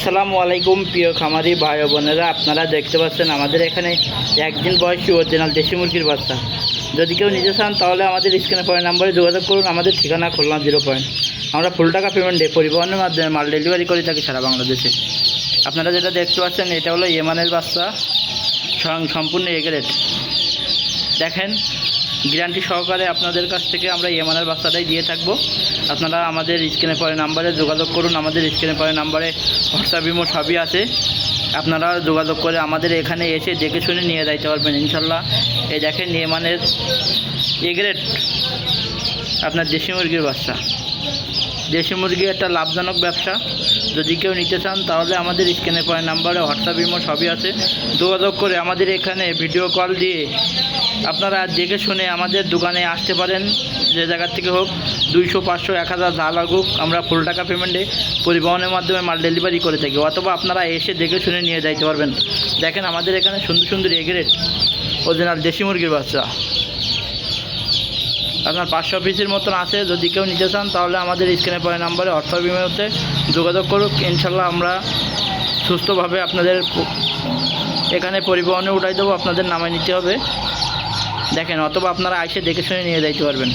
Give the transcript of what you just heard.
আসসালামু আলাইকুম প্রিয় খামারি ভাই ও বোনেরা, আপনারা দেখতে পাচ্ছেন আমাদের এখানে একদিন বয়সী অরিজিনাল দেশি মুরগির বাচ্চা। যদি কেউ নিতে চান তাহলে আমাদের স্ক্রিনে পড়া নাম্বারে যোগাযোগ করুন। আমাদের ঠিকানা খুলনা 0 আমরা ফুল টাকা পেমেন্টে পরিবহনের মাধ্যমে মাল ডেলিভারি করে থাকি সারা বাংলাদেশে। আপনারা যেটা দেখতে পাচ্ছেন এটা হলো ইয়েমানের বাচ্চা, সম্পূর্ণ এ গ্রেড। দেখেন, গ্যারান্টি সহকারে আপনাদের কাছ থেকে আমরা ইয়েমানের বাচ্চাটাই দিয়ে থাকবো। আপনারা আমাদের স্ক্রিনে পড়া নাম্বারে যোগাযোগ করুন। আমাদের স্ক্রিনে পড়া নাম্বারে হোয়াটসঅ্যাপ ইমো সবই আছে। আপনারা যোগাযোগ করে আমাদের এখানে এসে দেখে শুনে নিয়ে যাইতে পারবেন ইনশাল্লাহ। এই দেখেন ইয়েমানের এ গ্রেড আপনার দেশি মুরগির বাচ্চা। দেশি মুরগি একটা লাভজনক ব্যবসা। যদি কেউ নিতে চান তাহলে আমাদের স্ক্রিনে পড়া নাম্বারে হোয়াটসঅ্যাপ ইমো সবই আছে। যোগাযোগ করে আমাদের এখানে ভিডিও কল দিয়ে আপনারা দেখে শুনে আমাদের দোকানে আসতে পারেন। যে জায়গার থেকে হোক, 200, 500, 1000 যা লাগুক, আমরা ফুল টাকা পেমেন্টে পরিবহনের মাধ্যমে মাল ডেলিভারি করে থাকি। অথবা আপনারা এসে দেখে শুনে নিয়ে যাইতে পারবেন। দেখেন আমাদের এখানে সুন্দর সুন্দর এ গ্রেড অরিজিনাল দেশি মুরগির বাচ্চা আপনার 500 পিসের মতন আছে। যদি কেউ নিতে চান তাহলে আমাদের স্ক্রিনে পড়া নাম্বারে হোয়াটসঅ্যাপ ইমেতে যোগাযোগ করুক। ইনশাল্লাহ আমরা সুস্থভাবে আপনাদের এখানে পরিবহনে উঠাই দেবো। আপনাদের নামে নিতে হবে। দেখেন, অথবা আপনারা এসে দেখে শুনে নিয়ে যাইতে পারবেন।